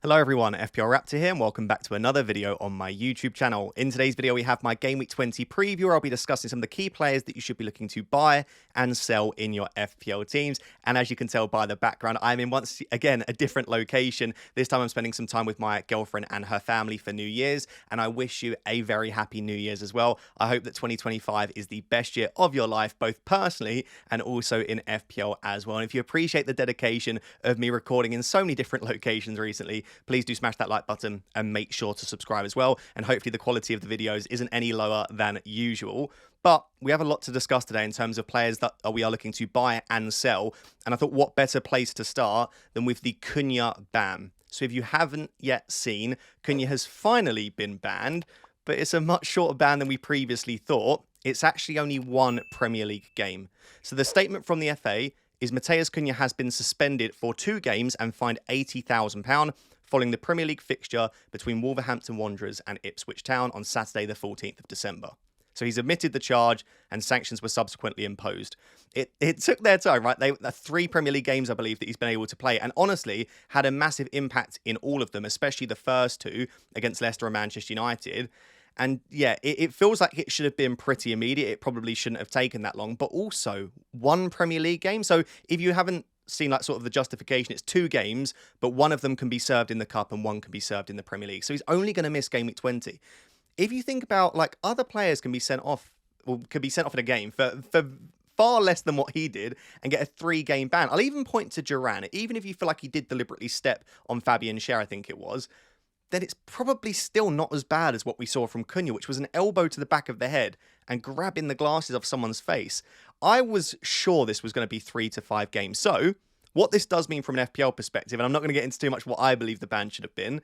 Hello everyone, FPL Raptor here and welcome back to another video on my YouTube channel. In today's video we have my Game Week 20 preview where I'll be discussing some of the key players that you should be looking to buy and sell in your FPL teams. And as you can tell by the background, I'm in once again a different location. This time I'm spending some time with my girlfriend and her family for New Year's, and I wish you a very happy New Year's as well. I hope that 2025 is the best year of your life, both personally and also in FPL as well. And if you appreciate the dedication of me recording in so many different locations recently, please do smash that like button and make sure to subscribe as well. And hopefully the quality of the videos isn't any lower than usual. But we have a lot to discuss today in terms of players that we are looking to buy and sell. And I thought what better place to start than with the Cunha ban. So if you haven't yet seen, Cunha has finally been banned, but it's a much shorter ban than we previously thought. It's actually only one Premier League game. So the statement from the FA is Matheus Cunha has been suspended for 2 games and fined £80,000 following the Premier League fixture between Wolverhampton Wanderers and Ipswich Town on Saturday the 14th of December. So he's admitted the charge and sanctions were subsequently imposed. It took their time, right? 3 Premier League games, I believe, that he's been able to play, and honestly had a massive impact in all of them, especially the first 2 against Leicester and Manchester United. And yeah, it feels like it should have been pretty immediate. It probably shouldn't have taken that long, but also 1 Premier League game. So if you haven't seen like sort of the justification, it's 2 games, but 1 of them can be served in the Cup and 1 can be served in the Premier League. So he's only going to miss Game Week 20. If you think about like other players can be sent off, or could be sent off in a game for far less than what he did and get a 3-game ban. I'll even point to Duran. Even if you feel like he did deliberately step on Fabian Schär, I think it was, then it's probably still not as bad as what we saw from Cunha, which was an elbow to the back of the head and grabbing the glasses off someone's face. I was sure this was going to be 3 to 5 games. So what this does mean from an FPL perspective, and I'm not going to get into too much what I believe the ban should have been,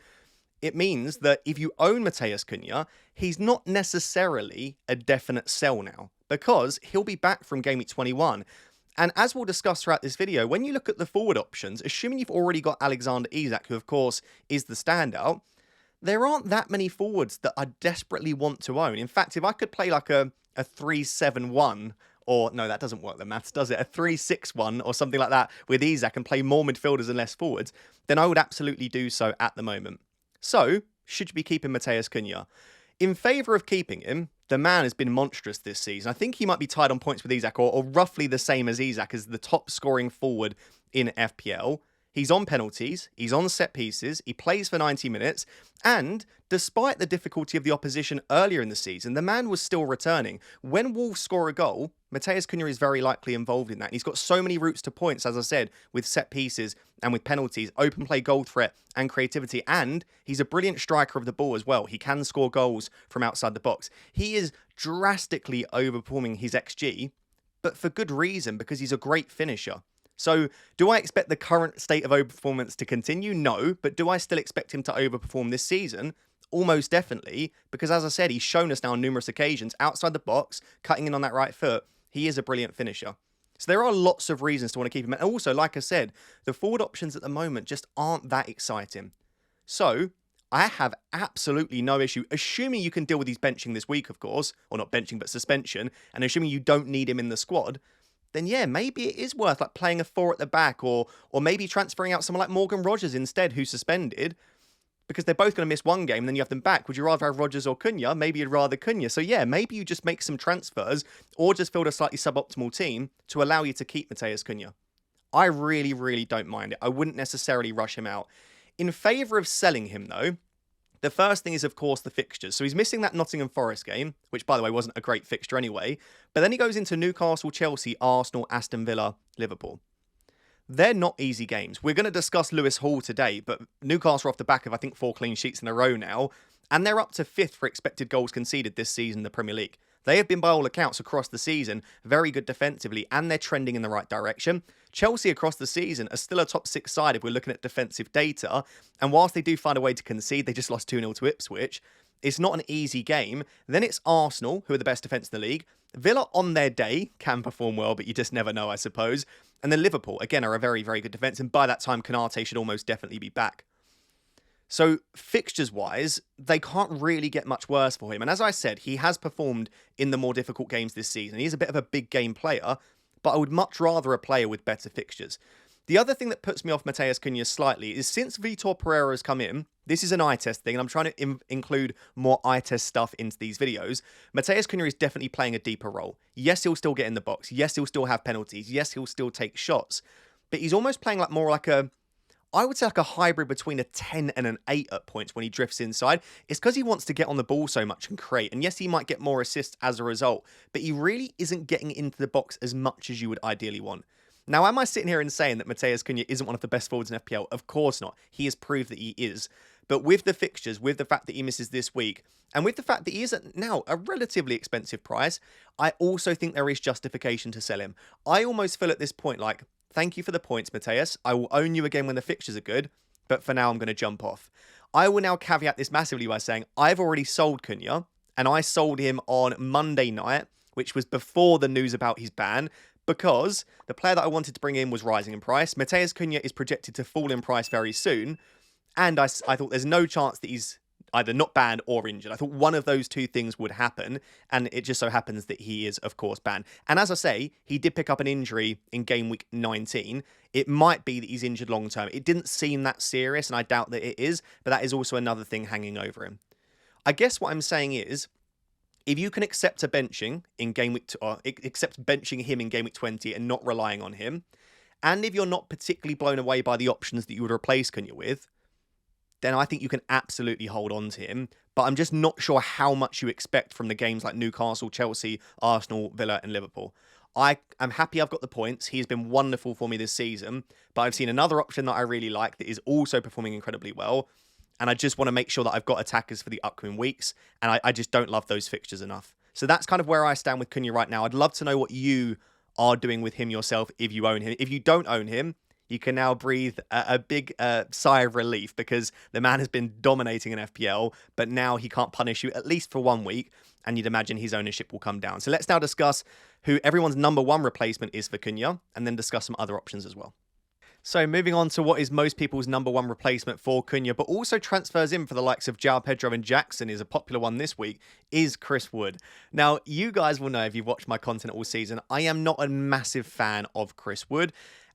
it means that if you own Matheus Cunha, he's not necessarily a definite sell now because he'll be back from Game Week 21. And as we'll discuss throughout this video, when you look at the forward options, assuming you've already got Alexander Isak, who of course is the standout, there aren't that many forwards that I desperately want to own. In fact, if I could play like a 3-7-1, or no, that doesn't work, the maths, does it? A 3-6-1 or something like that with Isak and play more midfielders and less forwards, then I would absolutely do so at the moment. So, should you be keeping Matheus Cunha? In favour of keeping him, the man has been monstrous this season. I think he might be tied on points with Isak, or roughly the same as Isak as the top scoring forward in FPL. He's on penalties, he's on set pieces, he plays for 90 minutes, and despite the difficulty of the opposition earlier in the season, the man was still returning. When Wolves score a goal, Matheus Cunha is very likely involved in that. He's got so many routes to points, as I said, with set pieces and with penalties, open play goal threat and creativity, and he's a brilliant striker of the ball as well. He can score goals from outside the box. He is drastically overperforming his XG, but for good reason, because he's a great finisher. So, do I expect the current state of overperformance to continue? No, but do I still expect him to overperform this season? Almost definitely, because as I said, he's shown us now on numerous occasions, outside the box, cutting in on that right foot, he is a brilliant finisher. So there are lots of reasons to want to keep him. And also, like I said, the forward options at the moment just aren't that exciting. So, I have absolutely no issue, assuming you can deal with his benching this week, of course, or not benching, but suspension, and assuming you don't need him in the squad, then yeah, maybe it is worth like playing a 4 at the back or maybe transferring out someone like Morgan Rogers instead, who's suspended, because they're both going to miss 1 game and then you have them back. Would you rather have Rogers or Cunha? Maybe you'd rather Cunha. So yeah, maybe you just make some transfers or just build a slightly suboptimal team to allow you to keep Matheus Cunha. I really, really don't mind it. I wouldn't necessarily rush him out. In favour of selling him though, the first thing is, of course, the fixtures. So he's missing that Nottingham Forest game, which, by the way, wasn't a great fixture anyway. But then he goes into Newcastle, Chelsea, Arsenal, Aston Villa, Liverpool. They're not easy games. We're going to discuss Lewis Hall today, but Newcastle are off the back of, I think, 4 clean sheets in a row now. And they're up to 5th for expected goals conceded this season in the Premier League. They have been, by all accounts, across the season, very good defensively, and they're trending in the right direction. Chelsea, across the season, are still a top 6 side if we're looking at defensive data. And whilst they do find a way to concede, they just lost 2-0 to Ipswich. It's not an easy game. Then it's Arsenal, who are the best defence in the league. Villa, on their day, can perform well, but you just never know, I suppose. And then Liverpool, again, are a very, very good defence. And by that time, Konate should almost definitely be back. So fixtures-wise, they can't really get much worse for him. And as I said, he has performed in the more difficult games this season. He's a bit of a big game player, but I would much rather a player with better fixtures. The other thing that puts me off Mateus Cunha slightly is since Vitor Pereira has come in, this is an eye test thing, and I'm trying to include more eye test stuff into these videos. Mateus Cunha is definitely playing a deeper role. Yes, he'll still get in the box. Yes, he'll still have penalties. Yes, he'll still take shots. But he's almost playing like more like a, I would say like a hybrid between a 10 and an 8 at points when he drifts inside. It's because he wants to get on the ball so much and create. And yes, he might get more assists as a result, but he really isn't getting into the box as much as you would ideally want. Now, am I sitting here and saying that Mateus Cunha isn't one of the best forwards in FPL? Of course not. He has proved that he is. But with the fixtures, with the fact that he misses this week, and with the fact that he is at now a relatively expensive price, I also think there is justification to sell him. I almost feel at this point like, thank you for the points, Mateus. I will own you again when the fixtures are good, but for now I'm going to jump off. I will now caveat this massively by saying I've already sold Cunha, and I sold him on Monday night, which was before the news about his ban, because the player that I wanted to bring in was rising in price. Mateus Cunha is projected to fall in price very soon, and I thought there's no chance that he's either not banned or injured. I thought one of those two things would happen, and it just so happens that he is, of course, banned. And as I say, he did pick up an injury in game week 19. It might be that he's injured long term. It didn't seem that serious, and I doubt that it is, but that is also another thing hanging over him. I guess what I'm saying is, if you can accept a benching in game week, or accept benching him in game week 20 and not relying on him, and if you're not particularly blown away by the options that you would replace Cunha with, then I think you can absolutely hold on to him. But I'm just not sure how much you expect from the games like Newcastle, Chelsea, Arsenal, Villa and Liverpool. I'm happy I've got the points. He's been wonderful for me this season. But I've seen another option that I really like that is also performing incredibly well. And I just want to make sure that I've got attackers for the upcoming weeks. And I just don't love those fixtures enough. So that's kind of where I stand with Cunha right now. I'd love to know what you are doing with him yourself if you own him. If you don't own him, you can now breathe a big sigh of relief because the man has been dominating in FPL, but now he can't punish you at least for 1 week, and you'd imagine his ownership will come down. So let's now discuss who everyone's number one replacement is for Cunha, and then discuss some other options as well. So moving on to what is most people's number one replacement for Cunha, but also transfers in for the likes of João Pedro and Jackson is a popular one this week, is Chris Wood. Now, you guys will know if you've watched my content all season, I am not a massive fan of Chris Wood.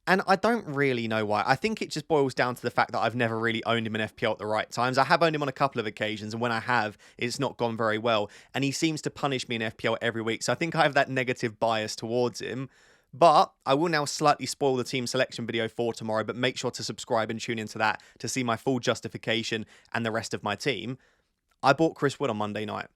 And I don't really know why. I think it just boils down to the fact that I've never really owned him in FPL at the right times. I have owned him on a couple of occasions, and when I have, it's not gone very well. And he seems to punish me in FPL every week. So I think I have that negative bias towards him. But I will now slightly spoil the team selection video for tomorrow, but make sure to subscribe and tune into that to see my full justification and the rest of my team. I bought Chris Wood on Monday night.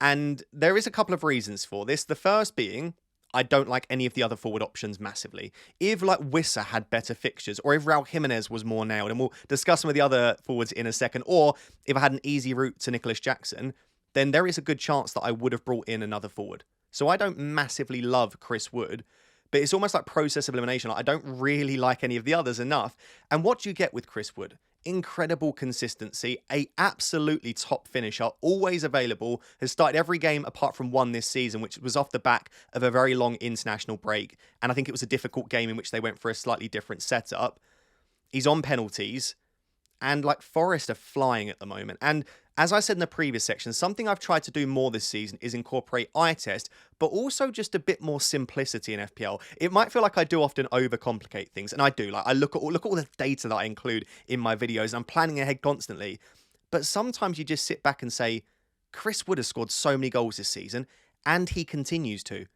And there is a couple of reasons for this. The first being, I don't like any of the other forward options massively. If like Wissa had better fixtures, or if Raul Jimenez was more nailed, and we'll discuss some of the other forwards in a second, or if I had an easy route to Nicholas Jackson, then there is a good chance that I would have brought in another forward. So I don't massively love Chris Wood, but it's almost like process of elimination. Like, I don't really like any of the others enough. And what do you get with Chris Wood? Incredible consistency, a absolutely top finisher, always available, has started every game apart from one this season, which was off the back of a very long international break. And I think it was a difficult game in which they went for a slightly different setup. He's on penalties, and like Forest are flying at the moment. And as I said in the previous section, something I've tried to do more this season is incorporate eye test, but also just a bit more simplicity in FPL. It might feel like I do often overcomplicate things, and I do. Like I look at all the data that I include in my videos, and I'm planning ahead constantly. But sometimes you just sit back and say, Chris Wood has scored so many goals this season, and he continues to.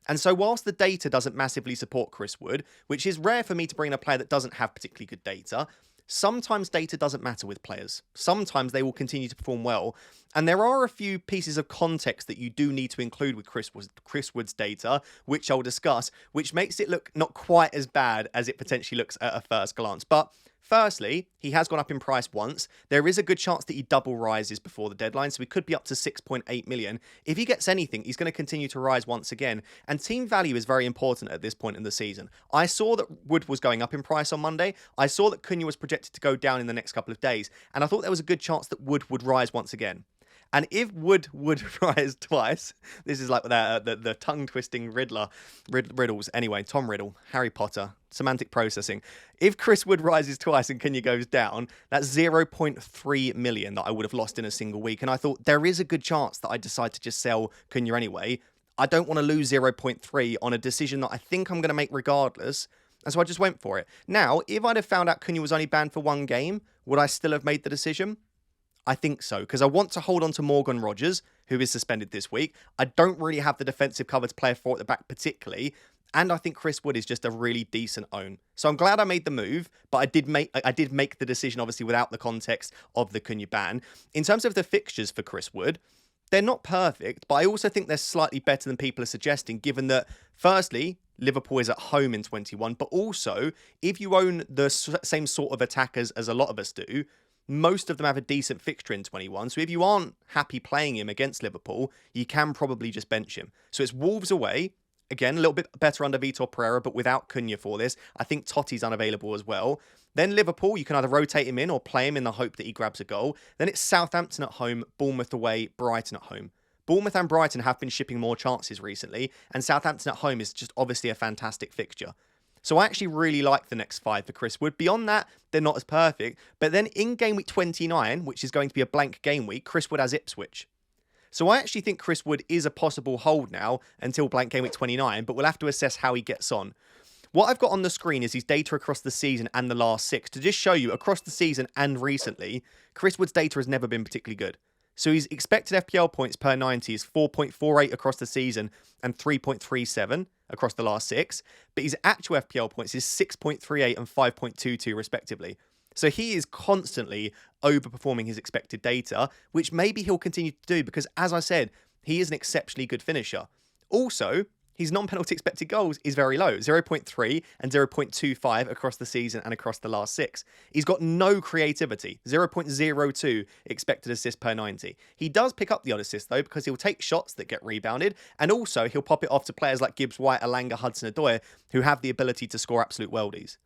And so whilst the data doesn't massively support Chris Wood, which is rare for me to bring in a player that doesn't have particularly good data, sometimes data doesn't matter with players. Sometimes they will continue to perform well. And there are a few pieces of context that you do need to include with Chris Wood's data, which I'll discuss, which makes it look not quite as bad as it potentially looks at a first glance. But firstly, he has gone up in price once. There is a good chance that he double rises before the deadline, so he could be up to 6.8 million. If he gets anything, he's going to continue to rise once again. And team value is very important at this point in the season. I saw that Wood was going up in price on Monday. I saw that Cunha was projected to go down in the next couple of days. And I thought there was a good chance that Wood would rise once again. And if Wood would rise twice, this is like the tongue-twisting riddles. Anyway, Tom Riddle, Harry Potter, semantic processing. If Chris Wood rises twice and Cunha goes down, that's 0.3 million that I would have lost in a single week. And I thought there is a good chance that I decide to just sell Cunha anyway. I don't want to lose 0.3 on a decision that I think I'm going to make regardless. And so I just went for it. Now, if I'd have found out Cunha was only banned for one game, would I still have made the decision? I think so, because I want to hold on to Morgan Rogers, who is suspended this week. I don't really have the defensive cover to play for at the back particularly, and I think Chris Wood is just a really decent own. So I'm glad I made the move, but I did make the decision, obviously, without the context of the Cunha ban. In terms of the fixtures for Chris Wood, they're not perfect, but I also think they're slightly better than people are suggesting, given that, firstly, Liverpool is at home in 21, but also, if you own the same sort of attackers as a lot of us do, most of them have a decent fixture in 21. So if you aren't happy playing him against Liverpool, you can probably just bench him. So it's Wolves away. Again, a little bit better under Vitor Pereira, but without Cunha for this. I think Totti's unavailable as well. Then Liverpool, you can either rotate him in or play him in the hope that he grabs a goal. Then it's Southampton at home, Bournemouth away, Brighton at home. Bournemouth and Brighton have been shipping more chances recently, and Southampton at home is just obviously a fantastic fixture. So I actually really like the next 5 for Chris Wood. Beyond that, they're not as perfect. But then in game week 29, which is going to be a blank game week, Chris Wood has Ipswich. So I actually think Chris Wood is a possible hold now until blank game week 29, but we'll have to assess how he gets on. What I've got on the screen is his data across the season and the last 6. To just show you, across the season and recently, Chris Wood's data has never been particularly good. So his expected FPL points per 90 is 4.48 across the season and 3.37 across the last 6. But his actual FPL points is 6.38 and 5.22 respectively. So he is constantly overperforming his expected data, which maybe he'll continue to do because, as I said, he is an exceptionally good finisher. Also, his non-penalty expected goals is very low, 0.3 and 0.25 across the season and across the last 6. He's got no creativity, 0.02 expected assist per 90. He does pick up the odd assist, though, because he'll take shots that get rebounded, and also he'll pop it off to players like Gibbs White, Alanga, Hudson-Odoi, who have the ability to score absolute worldies.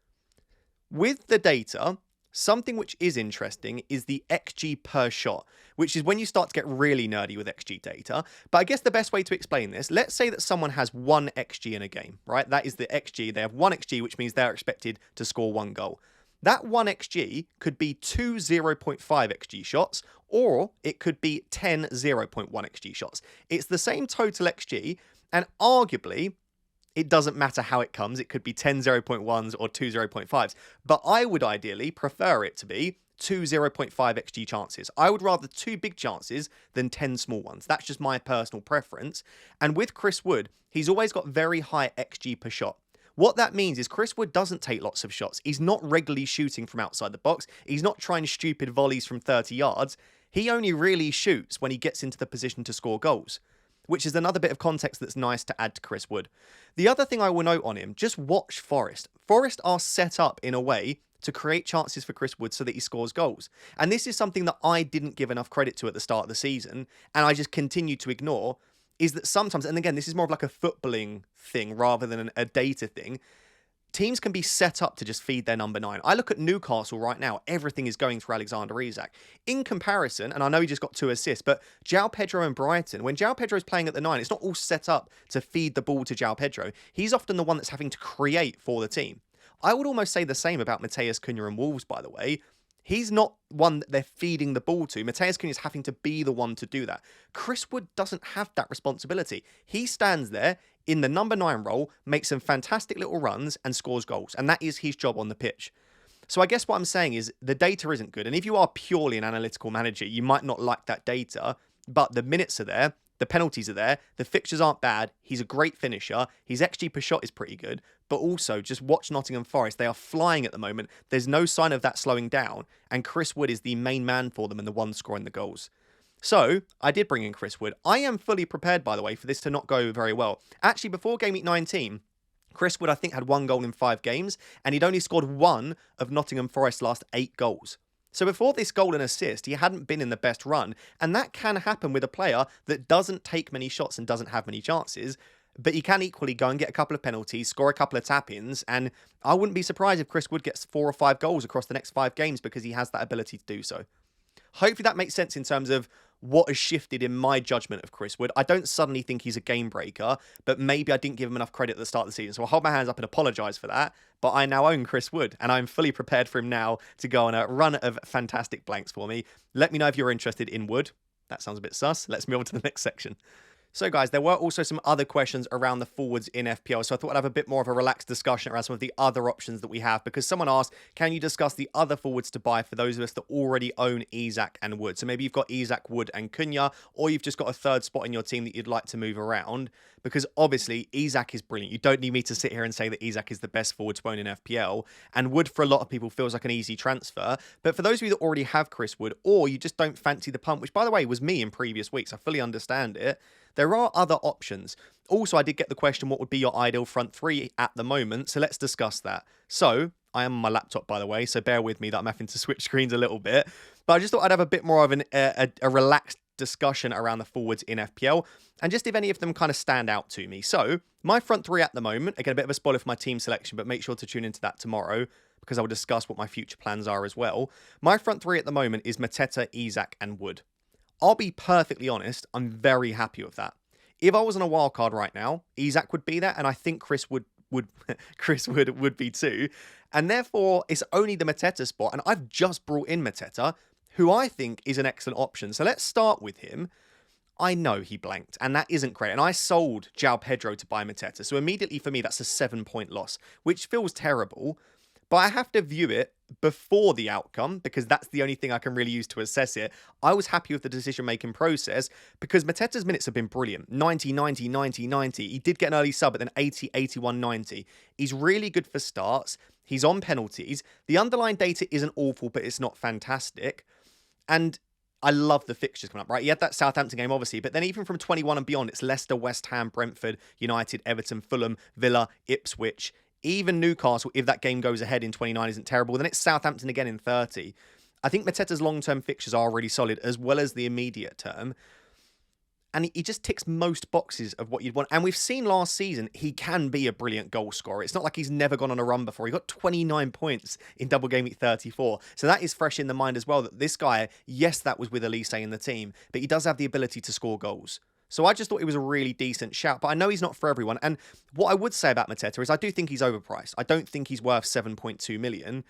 With the data, something which is interesting is the XG per shot, which is when you start to get really nerdy with XG data. But I guess the best way to explain this, let's say that someone has 1 XG in a game, right? That is the XG. They have 1 XG, which means they're expected to score 1 goal. That 1 XG could be 2 0.5 XG shots, or it could be 10 0.1 XG shots. It's the same total XG, and arguably, it doesn't matter how it comes. It could be 10 0.1s or 2 0.5s. But I would ideally prefer it to be 2 0.5 XG chances. I would rather 2 big chances than 10 small ones. That's just my personal preference. And with Chris Wood, he's always got very high XG per shot. What that means is Chris Wood doesn't take lots of shots. He's not regularly shooting from outside the box. He's not trying stupid volleys from 30 yards. He only really shoots when he gets into the position to score goals, which is another bit of context that's nice to add to Chris Wood. The other thing I will note on him, just watch Forest. Forest are set up in a way to create chances for Chris Wood so that he scores goals. And this is something that I didn't give enough credit to at the start of the season, and I just continue to ignore, is that sometimes, and again, this is more of like a footballing thing rather than a data thing, teams can be set up to just feed their number 9. I look at Newcastle right now. Everything is going through Alexander Isak. In comparison, and I know he just got 2 assists, but João Pedro and Brighton, when João Pedro is playing at the 9, it's not all set up to feed the ball to João Pedro. He's often the one that's having to create for the team. I would almost say the same about Matheus Cunha and Wolves, by the way. He's not one that they're feeding the ball to. Matheus Cunha is having to be the one to do that. Chris Wood doesn't have that responsibility. He stands there in the number 9 role, makes some fantastic little runs and scores goals. And that is his job on the pitch. So I guess what I'm saying is the data isn't good. And if you are purely an analytical manager, you might not like that data, but the minutes are there. The penalties are there. The fixtures aren't bad. He's a great finisher. His XG per shot is pretty good. But also, just watch Nottingham Forest. They are flying at the moment. There's no sign of that slowing down. And Chris Wood is the main man for them and the one scoring the goals. So, I did bring in Chris Wood. I am fully prepared, by the way, for this to not go very well. Actually, before game week 19, Chris Wood, I think, had 1 goal in 5 games. And he'd only scored 1 of Nottingham Forest's last 8 goals. So before this goal and assist, he hadn't been in the best run. And that can happen with a player that doesn't take many shots and doesn't have many chances. But he can equally go and get a couple of penalties, score a couple of tap-ins. And I wouldn't be surprised if Chris Wood gets 4 or 5 goals across the next 5 games because he has that ability to do so. Hopefully that makes sense in terms of what has shifted in my judgment of Chris Wood. I don't suddenly think he's a game breaker, but maybe I didn't give him enough credit at the start of the season. So I'll hold my hands up and apologise for that. But I now own Chris Wood, and I'm fully prepared for him now to go on a run of fantastic blanks for me. Let me know if you're interested in Wood. That sounds a bit sus. Let's move on to the next section. So guys, there were also some other questions around the forwards in FPL, so I thought I'd have a bit more of a relaxed discussion around some of the other options that we have, because someone asked, can you discuss the other forwards to buy for those of us that already own Isak and Wood? So maybe you've got Isak, Wood and Cunha, or you've just got a third spot in your team that you'd like to move around, because obviously Isak is brilliant. You don't need me to sit here and say that Isak is the best forward to own in FPL, and Wood for a lot of people feels like an easy transfer, but for those of you that already have Chris Wood, or you just don't fancy the punt, which by the way was me in previous weeks, I fully understand it, there are other options. Also, I did get the question, what would be your ideal front three at the moment? So let's discuss that. So, I am on my laptop, by the way, so bear with me that I'm having to switch screens a little bit. But I just thought I'd have a bit more of a relaxed discussion around the forwards in FPL, and just if any of them kind of stand out to me. So, my front three at the moment, again, a bit of a spoiler for my team selection, but make sure to tune into that tomorrow, because I will discuss what my future plans are as well. My front three at the moment is Mateta, Isak, and Wood. I'll be perfectly honest, I'm very happy with that. If I was on a wild card right now, Isak would be there, and I think Chris would Chris would be too. And therefore, it's only the Mateta spot, and I've just brought in Mateta, who I think is an excellent option. So let's start with him. I know he blanked, and that isn't great. And I sold João Pedro to buy Mateta, so immediately for me, that's a 7-point loss, which feels terrible. But I have to view it before the outcome, because that's the only thing I can really use to assess it. I was happy with the decision-making process because Mateta's minutes have been brilliant. 90, 90, 90, 90. He did get an early sub, but then 80, 81, 90. He's really good for starts. He's on penalties. The underlying data isn't awful, but it's not fantastic. And I love the fixtures coming up, right? He had that Southampton game, obviously, but then even from 21 and beyond, it's Leicester, West Ham, Brentford, United, Everton, Fulham, Villa, Ipswich. Even Newcastle, if that game goes ahead in 29, isn't terrible. Then it's Southampton again in 30. I think Mateta's long-term fixtures are really solid, as well as the immediate term. And he just ticks most boxes of what you'd want. And we've seen last season, he can be a brilliant goal scorer. It's not like he's never gone on a run before. He got 29 points in double game week 34. So that is fresh in the mind as well, that this guy, yes, that was with Elise in the team, but he does have the ability to score goals. So I just thought it was a really decent shout, but I know he's not for everyone. And what I would say about Mateta is I do think he's overpriced. I don't think he's worth 7.2 million,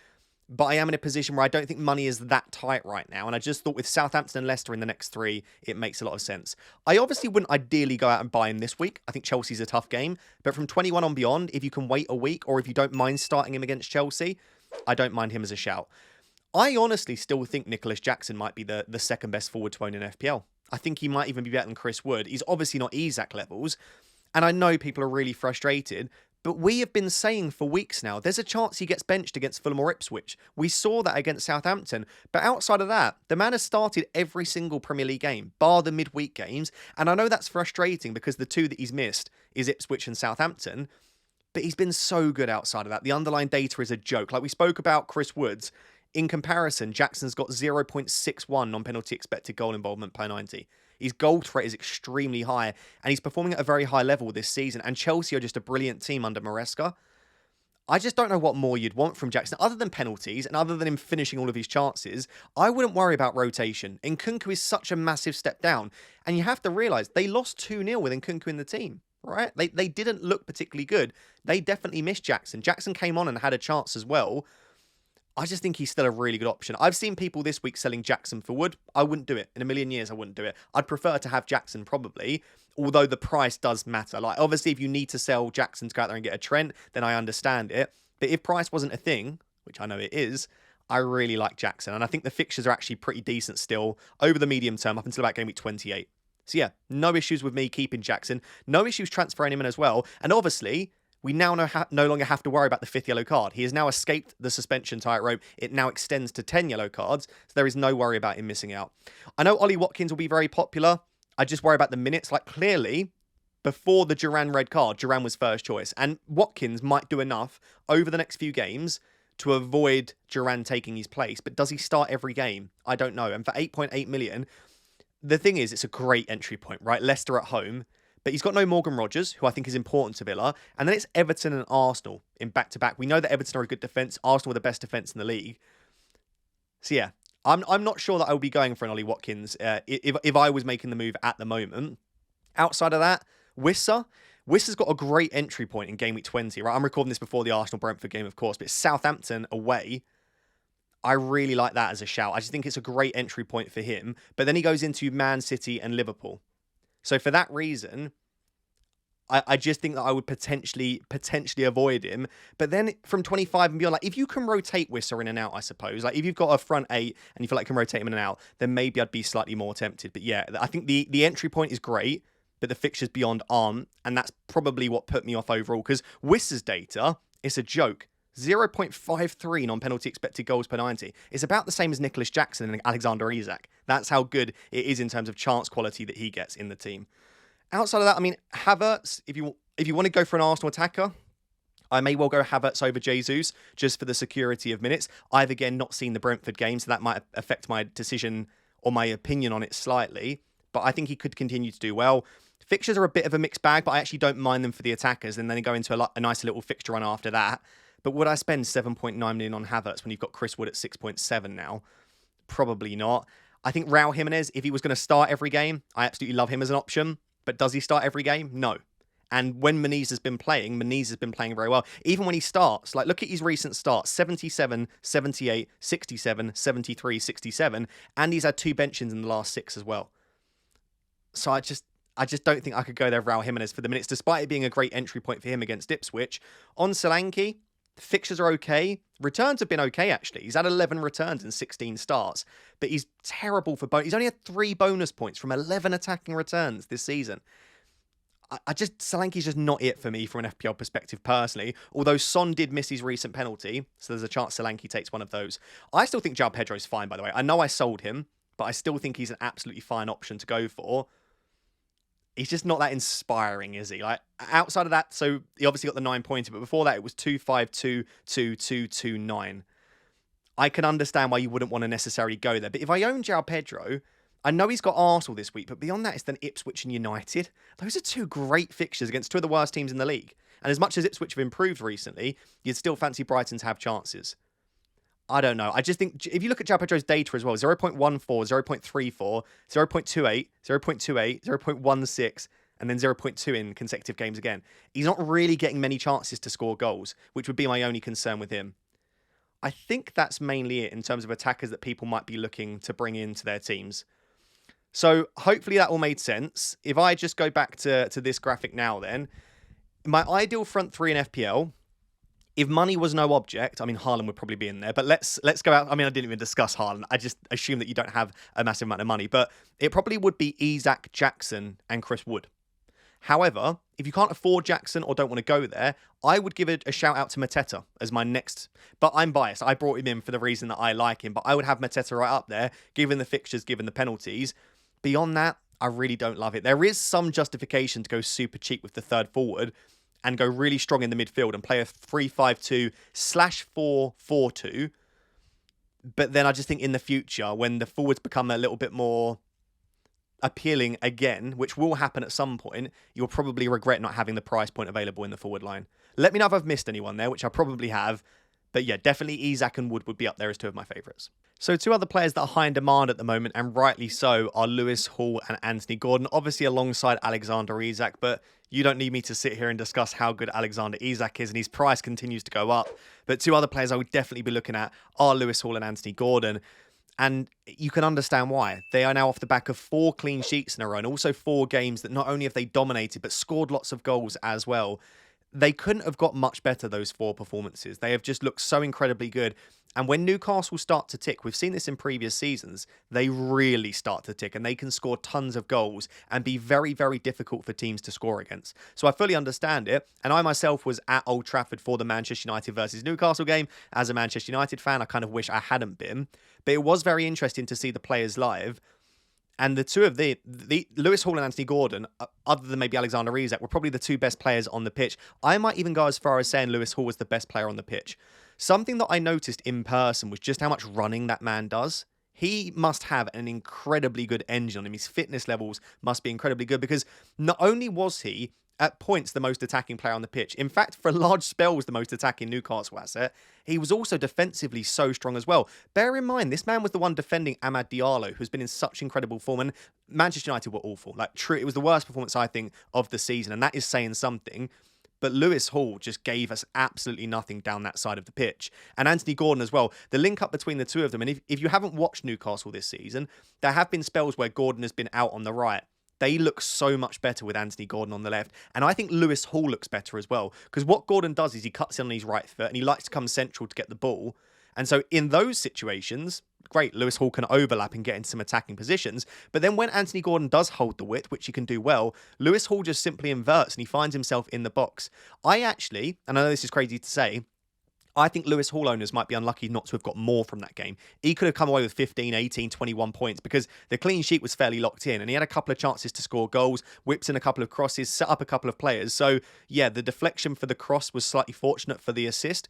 but I am in a position where I don't think money is that tight right now. And I just thought with Southampton and Leicester in the next three, it makes a lot of sense. I obviously wouldn't ideally go out and buy him this week. I think Chelsea's a tough game, but from 21 on beyond, if you can wait a week or if you don't mind starting him against Chelsea, I don't mind him as a shout. I honestly still think Nicholas Jackson might be the second best forward to own in FPL. I think he might even be better than Chris Wood. He's obviously not Isak levels. And I know people are really frustrated, but we have been saying for weeks now, there's a chance he gets benched against Fulham or Ipswich. We saw that against Southampton. But outside of that, the man has started every single Premier League game, bar the midweek games. And I know that's frustrating because the two that he's missed is Ipswich and Southampton. But he's been so good outside of that. The underlying data is a joke. Like we spoke about Chris Woods. In comparison, Jackson's got 0.61 non-penalty expected goal involvement per 90. His goal threat is extremely high, and he's performing at a very high level this season. And Chelsea are just a brilliant team under Maresca. I just don't know what more you'd want from Jackson. Other than penalties, and other than him finishing all of his chances, I wouldn't worry about rotation. Nkunku is such a massive step down. And you have to realise, they lost 2-0 with Nkunku in the team, right? They didn't look particularly good. They definitely missed Jackson. Jackson came on and had a chance as well. I just think he's still a really good option. I've seen people this week selling Jackson for Wood. I wouldn't do it. In a million years, I wouldn't do it. I'd prefer to have Jackson probably, although the price does matter. Like, obviously, if you need to sell Jackson to go out there and get a Trent, then I understand it. But if price wasn't a thing, which I know it is, I really like Jackson. And I think the fixtures are actually pretty decent still over the medium term up until about game week 28. So yeah, no issues with me keeping Jackson. No issues transferring him in as well. And obviously, we now no longer have to worry about the 5th yellow card. He has now escaped the suspension tightrope. It now extends to 10 yellow cards, so there is no worry about him missing out. I know Ollie Watkins will be very popular. I just worry about the minutes. Like, clearly, before the Duran red card, Duran was first choice. And Watkins might do enough over the next few games to avoid Duran taking his place. But does he start every game? I don't know. And for 8.8 million, the thing is, it's a great entry point, right? Leicester at home. But he's got no Morgan Rogers, who I think is important to Villa. And then it's Everton and Arsenal in back-to-back. We know that Everton are a good defence. Arsenal are the best defence in the league. So yeah, I'm not sure that I would be going for an Ollie Watkins if I was making the move at the moment. Outside of that, Wissa's got a great entry point in game week 20, right? I'm recording this before the Arsenal-Brentford game, of course, but it's Southampton away. I really like that as a shout. I just think it's a great entry point for him. But then he goes into Man City and Liverpool. So for that reason, I just think that I would potentially avoid him. But then from 25 and beyond, like if you can rotate Wissa in and out, I suppose. Like if you've got a front 8 and you feel like you can rotate him in and out, then maybe I'd be slightly more tempted. But yeah, I think the entry point is great, but the fixtures beyond aren't. And that's probably what put me off overall. Because Wissa's data, it's a joke. 0.53 non-penalty expected goals per 90. It's about the same as Nicholas Jackson and Alexander Isak. That's how good it is in terms of chance quality that he gets in the team. Outside of that, I mean, Havertz, if you want to go for an Arsenal attacker, I may well go Havertz over Jesus just for the security of minutes. I've, again, not seen the Brentford game, so that might affect my decision or my opinion on it slightly. But I think he could continue to do well. Fixtures are a bit of a mixed bag, but I actually don't mind them for the attackers. And then they go into a nice little fixture run after that. But would I spend 7.9 million on Havertz when you've got Chris Wood at 6.7 now? Probably not. I think Raul Jimenez, if he was going to start every game, I absolutely love him as an option. But does he start every game? No. And when Munoz has been playing very well. Even when he starts, like look at his recent starts, 77, 78, 67, 73, 67. And he's had 2 benches in the last 6 as well. So I just don't think I could go there with Raul Jimenez for the minutes, despite it being a great entry point for him against Ipswich. On Solanke, fixtures are okay. Returns have been okay, actually. He's had 11 returns in 16 starts, but he's terrible for bonus. He's only had 3 bonus points from 11 attacking returns this season. Solanke's just not it for me from an FPL perspective personally, although Son did miss his recent penalty, so there's a chance Solanke takes one of those. I still think João Pedro's fine, by the way. I know I sold him, but I still think he's an absolutely fine option to go for. He's just not that inspiring, is he? Like outside of that, so he obviously got the 9-pointer, but before that it was 252, 229. I can understand why you wouldn't want to necessarily go there. But if I own João Pedro, I know he's got Arsenal this week, but beyond that, it's then Ipswich and United. Those are 2 great fixtures against 2 of the worst teams in the league. And as much as Ipswich have improved recently, you'd still fancy Brighton to have chances. I don't know. I just think if you look at João Pedro's data as well, 0.14, 0.34, 0.28, 0.28, 0.16, and then 0.2 in consecutive games again. He's not really getting many chances to score goals, which would be my only concern with him. I think that's mainly it in terms of attackers that people might be looking to bring into their teams. So hopefully that all made sense. If I just go back to this graphic now then, my ideal front 3 in FPL, if money was no object, I mean, Haaland would probably be in there, but let's go out. I mean, I didn't even discuss Haaland. I just assume that you don't have a massive amount of money, but it probably would be Isak, Jackson, and Chris Wood. However, if you can't afford Jackson or don't want to go there, I would give it a shout out to Mateta as my next. But I'm biased. I brought him in for the reason that I like him, but I would have Mateta right up there, given the fixtures, given the penalties. Beyond that, I really don't love it. There is some justification to go super cheap with the third forward and go really strong in the midfield and play a 3-5-2/4-4-2. But then I just think in the future, when the forwards become a little bit more appealing again, which will happen at some point, you'll probably regret not having the price point available in the forward line. Let me know if I've missed anyone there, which I probably have. But yeah, definitely Isak and Wood would be up there as 2 of my favourites. So 2 other players that are high in demand at the moment, and rightly so, are Lewis Hall and Anthony Gordon. Obviously alongside Alexander Isak, but you don't need me to sit here and discuss how good Alexander Isak is, and his price continues to go up. But 2 other players I would definitely be looking at are Lewis Hall and Anthony Gordon. And you can understand why. They are now off the back of 4 clean sheets in a row, and also 4 games that not only have they dominated, but scored lots of goals as well. They couldn't have got much better, those 4 performances. They have just looked so incredibly good. And when Newcastle start to tick, we've seen this in previous seasons, they really start to tick and they can score tons of goals and be very, very difficult for teams to score against. So I fully understand it. And I myself was at Old Trafford for the Manchester United versus Newcastle game. As a Manchester United fan, I kind of wish I hadn't been. But it was very interesting to see the players live. And the 2 of the Lewis Hall and Anthony Gordon, other than maybe Alexander Isak, were probably the 2 best players on the pitch. I might even go as far as saying Lewis Hall was the best player on the pitch. Something that I noticed in person was just how much running that man does. He must have an incredibly good engine on him. His fitness levels must be incredibly good, because not only was he at points the most attacking player on the pitch, in fact, for large spells, the most attacking Newcastle asset, he was also defensively so strong as well. Bear in mind, this man was the one defending Amad Diallo, who's been in such incredible form, and Manchester United were awful. Like, true, it was the worst performance, I think, of the season, and that is saying something. But Lewis Hall just gave us absolutely nothing down that side of the pitch. And Anthony Gordon as well. The link up between the 2 of them, and if you haven't watched Newcastle this season, there have been spells where Gordon has been out on the right. they look so much better with Anthony Gordon on the left. And I think Lewis Hall looks better as well. Because what Gordon does is he cuts in on his right foot and he likes to come central to get the ball. And so in those situations, great, Lewis Hall can overlap and get into some attacking positions. But then when Anthony Gordon does hold the width, which he can do well, Lewis Hall just simply inverts and he finds himself in the box. I actually, and I know this is crazy to say, I think Lewis Hall owners might be unlucky not to have got more from that game. He could have come away with 15, 18, 21 points because the clean sheet was fairly locked in and he had a couple of chances to score goals, whipped in a couple of crosses, set up a couple of players. So yeah, the deflection for the cross was slightly fortunate for the assist,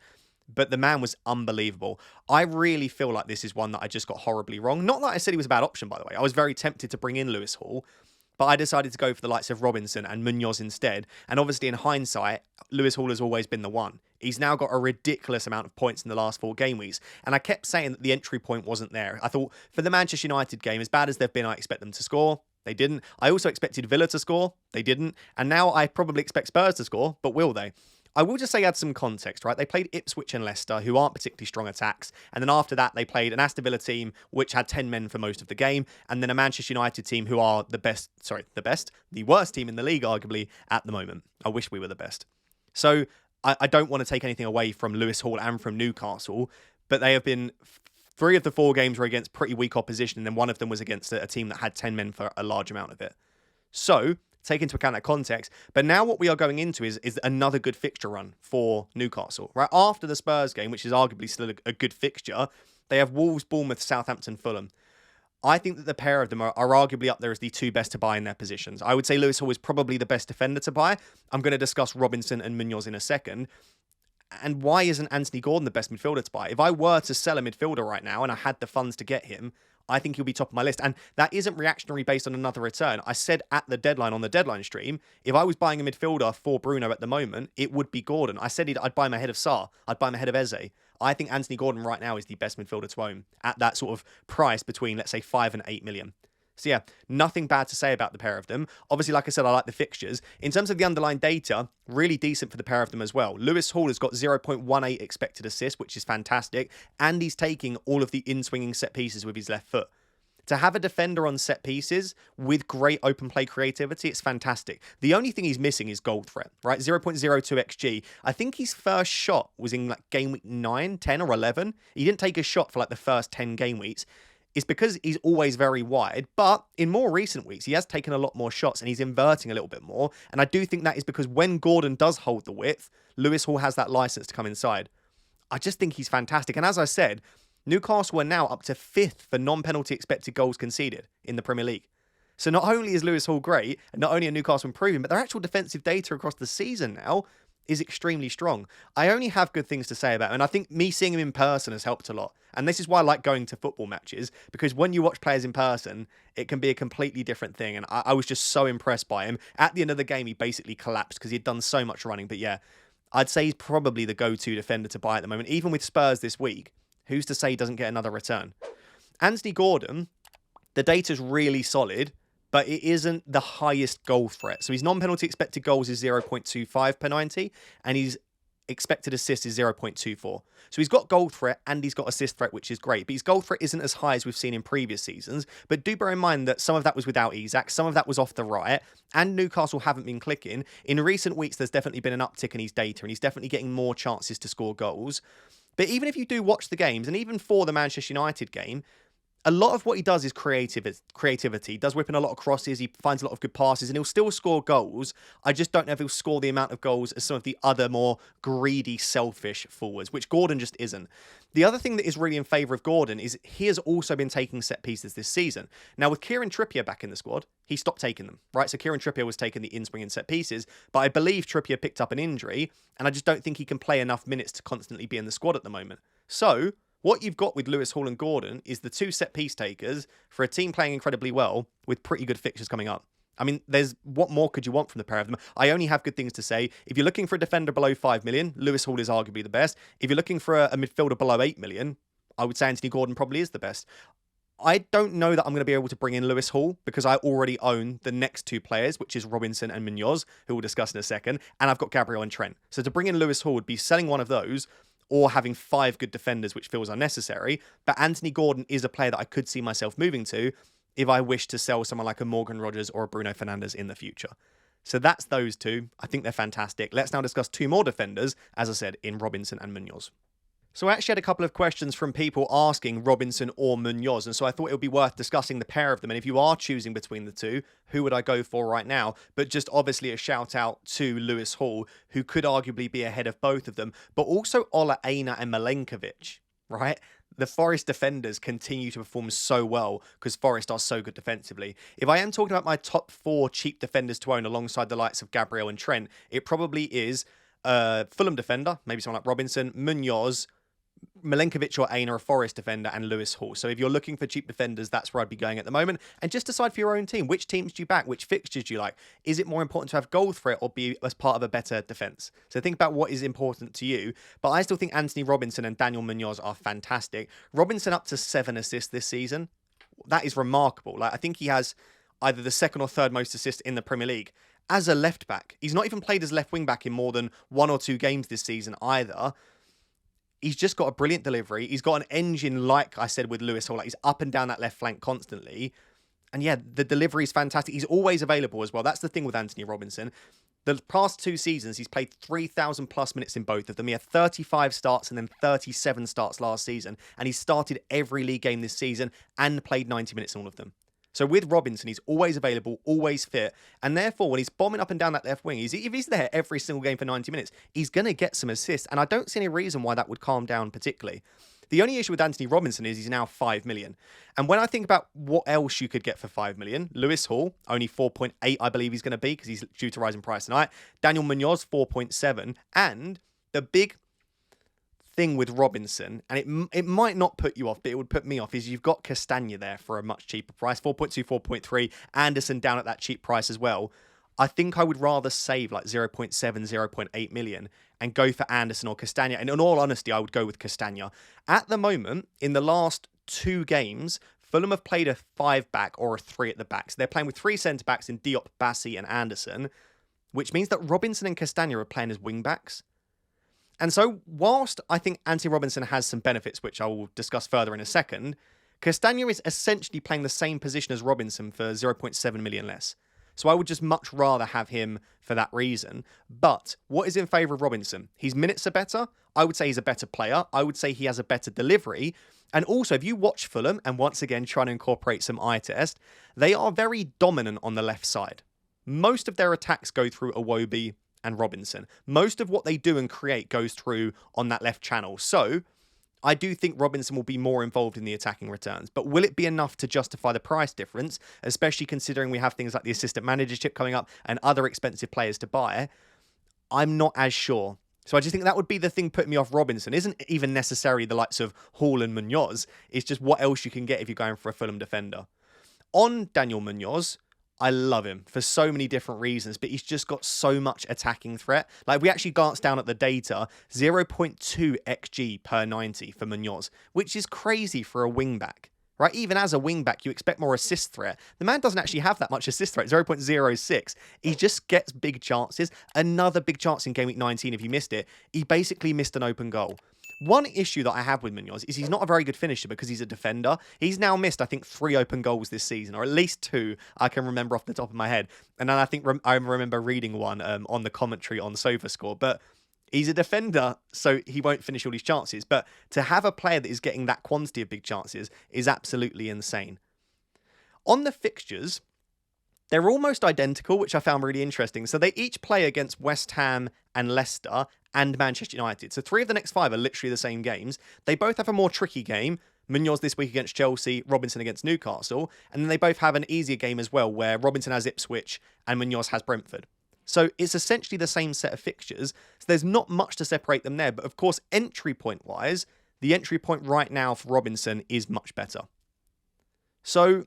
but the man was unbelievable. I really feel like this is one that I just got horribly wrong. Not that I said he was a bad option, by the way. I was very tempted to bring in Lewis Hall, but I decided to go for the likes of Robinson and Munoz instead. And obviously, in hindsight, Lewis Hall has always been the one. He's now got a ridiculous amount of points in the last 4 game weeks. And I kept saying that the entry point wasn't there. I thought for the Manchester United game, as bad as they've been, I expect them to score. They didn't. I also expected Villa to score. They didn't. And now I probably expect Spurs to score, but will they? I will just say add some context, right? They played Ipswich and Leicester, who aren't particularly strong attacks. And then after that, they played an Aston Villa team, which had 10 men for most of the game. And then a Manchester United team who are the worst team in the league, arguably, at the moment. I wish we were the best. So I don't want to take anything away from Lewis Hall and from Newcastle, but they have been 3 of the 4 games were against pretty weak opposition. And then one of them was against a team that had 10 men for a large amount of it. So take into account that context. But now what we are going into is another good fixture run for Newcastle. Right after the Spurs game, which is arguably still a good fixture, they have Wolves, Bournemouth, Southampton, Fulham. I think that the pair of them are arguably up there as the 2 best to buy in their positions. I would say Lewis Hall is probably the best defender to buy. I'm going to discuss Robinson and Munoz in a second. And why isn't Anthony Gordon the best midfielder to buy? If I were to sell a midfielder right now and I had the funds to get him, I think he'll be top of my list. And that isn't reactionary based on another return. I said at the deadline on the deadline stream, if I was buying a midfielder for Bruno at the moment, it would be Gordon. I said I'd buy him ahead of Sarr. I'd buy him ahead of Eze. I think Anthony Gordon right now is the best midfielder to own at that sort of price between, let's say, 5 and 8 million. So yeah, nothing bad to say about the pair of them. Obviously, like I said, I like the fixtures. In terms of the underlying data, really decent for the pair of them as well. Lewis Hall has got 0.18 expected assists, which is fantastic. And he's taking all of the in-swinging set pieces with his left foot. To have a defender on set pieces with great open play creativity, it's fantastic. The only thing he's missing is goal threat, right? 0.02 XG. I think his first shot was in like game week 9, 10 or 11. He didn't take a shot for like the first 10 game weeks. It's because he's always very wide, but in more recent weeks, he has taken a lot more shots and he's inverting a little bit more. And I do think that is because when Gordon does hold the width, Lewis Hall has that license to come inside. I just think he's fantastic. And as I said, Newcastle are now up to 5th for non-penalty expected goals conceded in the Premier League. So not only is Lewis Hall great, and not only are Newcastle improving, but their actual defensive data across the season now is extremely strong. I only have good things to say about him, and I think me seeing him in person has helped a lot. And this is why I like going to football matches, because when you watch players in person, it can be a completely different thing. And I was just so impressed by him. At the end of the game, he basically collapsed because he'd done so much running. But yeah, I'd say he's probably the go-to defender to buy at the moment. Even with Spurs this week, who's to say he doesn't get another return? Anthony Gordon, the data's really solid, but it isn't the highest goal threat. So his non-penalty expected goals is 0.25 per 90, and his expected assist is 0.24. So he's got goal threat and he's got assist threat, which is great. But his goal threat isn't as high as we've seen in previous seasons. But do bear in mind that some of that was without Isak, some of that was off the right, and Newcastle haven't been clicking. In recent weeks, there's definitely been an uptick in his data, and he's definitely getting more chances to score goals. But even if you do watch the games, and even for the Manchester United game, a lot of what he does is creativity. He does whip in a lot of crosses. He finds a lot of good passes, and he'll still score goals. I just don't know if he'll score the amount of goals as some of the other more greedy, selfish forwards, which Gordon just isn't. The other thing that is really in favour of Gordon is he has also been taking set pieces this season. Now, with Kieran Trippier back in the squad, he stopped taking them, right? So Kieran Trippier was taking the in-swinging set pieces, but I believe Trippier picked up an injury, and I just don't think he can play enough minutes to constantly be in the squad at the moment. So what you've got with Lewis Hall and Gordon is the 2 set piece takers for a team playing incredibly well with pretty good fixtures coming up. I mean, what more could you want from the pair of them? I only have good things to say. If you're looking for a defender below 5 million, Lewis Hall is arguably the best. If you're looking for a midfielder below 8 million, I would say Anthony Gordon probably is the best. I don't know that I'm going to be able to bring in Lewis Hall because I already own the next 2 players, which is Robinson and Munoz, who we'll discuss in a second, and I've got Gabriel and Trent. So to bring in Lewis Hall would be selling one of those or having 5 good defenders, which feels unnecessary. But Anthony Gordon is a player that I could see myself moving to. if I wish to sell someone like a Morgan Rogers or a Bruno Fernandes in the future. So that's those two. I think they're fantastic. Let's now discuss two more defenders, as I said, in Robinson and Munoz. So I actually had a couple of questions from people asking Robinson or Munoz, and so I thought it would be worth discussing the pair of them. And if you are choosing between the two, who would I go for right now? But just obviously a shout out to Lewis Hall, who could arguably be ahead of both of them, but also Ola Aina and Milenkovic, right? The Forest defenders continue to perform so well because Forest are so good defensively. If I am talking about my top 4 cheap defenders to own alongside the likes of Gabriel and Trent, it probably is Fulham defender, maybe someone like Robinson, Munoz, Milenkovic or Aina, a Forest defender, and Lewis Hall. So if you're looking for cheap defenders, that's where I'd be going at the moment. And just decide for your own team, which teams do you back? Which fixtures do you like? Is it more important to have goal threat or be as part of a better defence? So think about what is important to you. But I still think Anthony Robinson and Daniel Munoz are fantastic. Robinson up to 7 assists this season. That is remarkable. Like, I think he has either the second or third most assists in the Premier League. As a left back, he's not even played as left wing back in more than 1 or 2 games this season either. He's just got a brilliant delivery. He's got an engine, like I said, with Lewis Hall. Like, he's up and down that left flank constantly. And yeah, the delivery is fantastic. He's always available as well. That's the thing with Anthony Robinson. The past 2 seasons, he's played 3,000 plus minutes in both of them. He had 35 starts and then 37 starts last season. And he started every league game this season and played 90 minutes in all of them. So with Robinson, he's always available, always fit. And therefore, when he's bombing up and down that left wing, if he's there every single game for 90 minutes, he's going to get some assists. And I don't see any reason why that would calm down particularly. The only issue with Anthony Robinson is he's now 5 million. And when I think about what else you could get for 5 million, Lewis Hall, only 4.8, I believe he's going to be because he's due to rise in price tonight. Daniel Munoz, 4.7. And the big thing with Robinson, and it might not put you off, but it would put me off, is you've got Castagna there for a much cheaper price, 4.2, 4.3, Anderson down at that cheap price as well. I think I would rather save like 0.7, 0.8 million and go for Anderson or Castagna. And in all honesty, I would go with Castagna. At the moment, in the last 2 games, Fulham have played a 5-back or a 3 at the back. So they're playing with 3 centre-backs in Diop, Bassi and Anderson, which means that Robinson and Castagna are playing as wing-backs. And so, whilst I think Anthony Robinson has some benefits, which I will discuss further in a second, Castagna is essentially playing the same position as Robinson for 0.7 million less. So I would just much rather have him for that reason. But what is in favour of Robinson? His minutes are better. I would say he's a better player. I would say he has a better delivery. And also, if you watch Fulham, and once again, trying to incorporate some eye test, they are very dominant on the left side. Most of their attacks go through Iwobi and Robinson. Most of what they do and create goes through on that left channel. So I do think Robinson will be more involved in the attacking returns. But will it be enough to justify the price difference, especially considering we have things like the assistant managership coming up and other expensive players to buy? I'm not as sure. So I just think that would be the thing putting me off Robinson. Isn't even necessarily the likes of Hall and Munoz. It's just what else you can get if you're going for a Fulham defender. On Daniel Munoz, I love him for so many different reasons, but he's just got so much attacking threat. Like, we actually glanced down at the data, 0.2 XG per 90 for Munoz, which is crazy for a wing-back, right? Even as a wing-back, you expect more assist threat. The man doesn't actually have that much assist threat, 0.06. He just gets big chances. Another big chance in Game Week 19, if you missed it, he basically missed an open goal. One issue that I have with Munoz is he's not a very good finisher because he's a defender. He's now missed, I think, 3 open goals this season, or at least 2 I can remember off the top of my head. And then I think I remember reading one on the commentary on SofaScore. But he's a defender, so he won't finish all his chances. But to have a player that is getting that quantity of big chances is absolutely insane. On the fixtures, they're almost identical, which I found really interesting. So they each play against West Ham and Leicester and Manchester United. So 3 of the next 5 are literally the same games. They both have a more tricky game. Munoz this week against Chelsea, Robinson against Newcastle. And then they both have an easier game as well, where Robinson has Ipswich and Munoz has Brentford. So it's essentially the same set of fixtures. So there's not much to separate them there. But of course, entry point wise, the entry point right now for Robinson is much better. So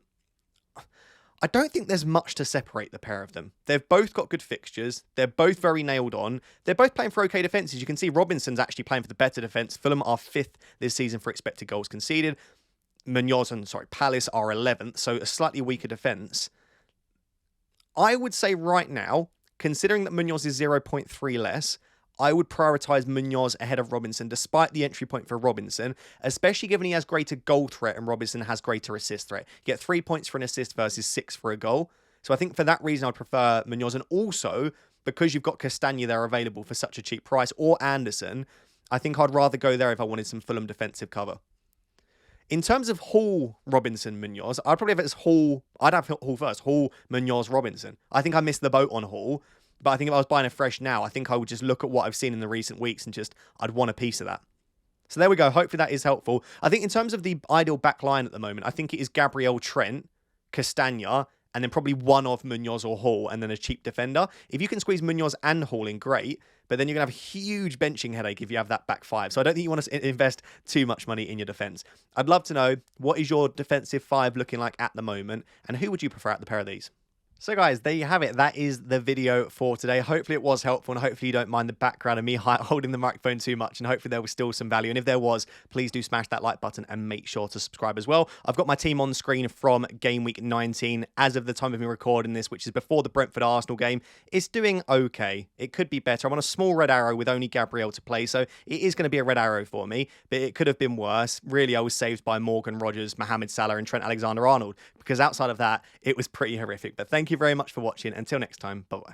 I don't think there's much to separate the pair of them. They've both got good fixtures. They're both very nailed on. They're both playing for okay defences. You can see Robinson's actually playing for the better defence. Fulham are 5th this season for expected goals conceded. Palace are 11th, so a slightly weaker defence. I would say right now, considering that Munoz is 0.3 less, I would prioritise Munoz ahead of Robinson, despite the entry point for Robinson, especially given he has greater goal threat and Robinson has greater assist threat. You get 3 points for an assist versus 6 for a goal. So I think for that reason, I'd prefer Munoz. And also, because you've got Castagna there available for such a cheap price, or Anderson, I think I'd rather go there if I wanted some Fulham defensive cover. In terms of Hall, Robinson, Munoz, I'd probably have it as Hall. I'd have Hall first. Hall, Munoz, Robinson. I think I missed the boat on Hall. But I think if I was buying a fresh now, I think I would just look at what I've seen in the recent weeks and I'd want a piece of that. So there we go. Hopefully that is helpful. I think in terms of the ideal back line at the moment, I think it is Gabriel, Trent, Castagna, and then probably one of Munoz or Hall, and then a cheap defender. If you can squeeze Munoz and Hall in, great. But then you're going to have a huge benching headache if you have that back five. So I don't think you want to invest too much money in your defence. I'd love to know, what is your defensive five looking like at the moment? And who would you prefer at the pair of these? So guys, there you have it. That is the video for today. Hopefully it was helpful, and hopefully you don't mind the background of me holding the microphone too much, and hopefully there was still some value. And if there was, please do smash that like button and make sure to subscribe as well. I've got my team on screen from Game Week 19 as of the time of me recording this, which is before the Brentford-Arsenal game. It's doing okay. It could be better. I'm on a small red arrow with only Gabriel to play, so it is going to be a red arrow for me, but it could have been worse. Really, I was saved by Morgan Rogers, Mohamed Salah, and Trent Alexander-Arnold, because outside of that, it was pretty horrific. But thank you very much for watching. Until next time, bye-bye.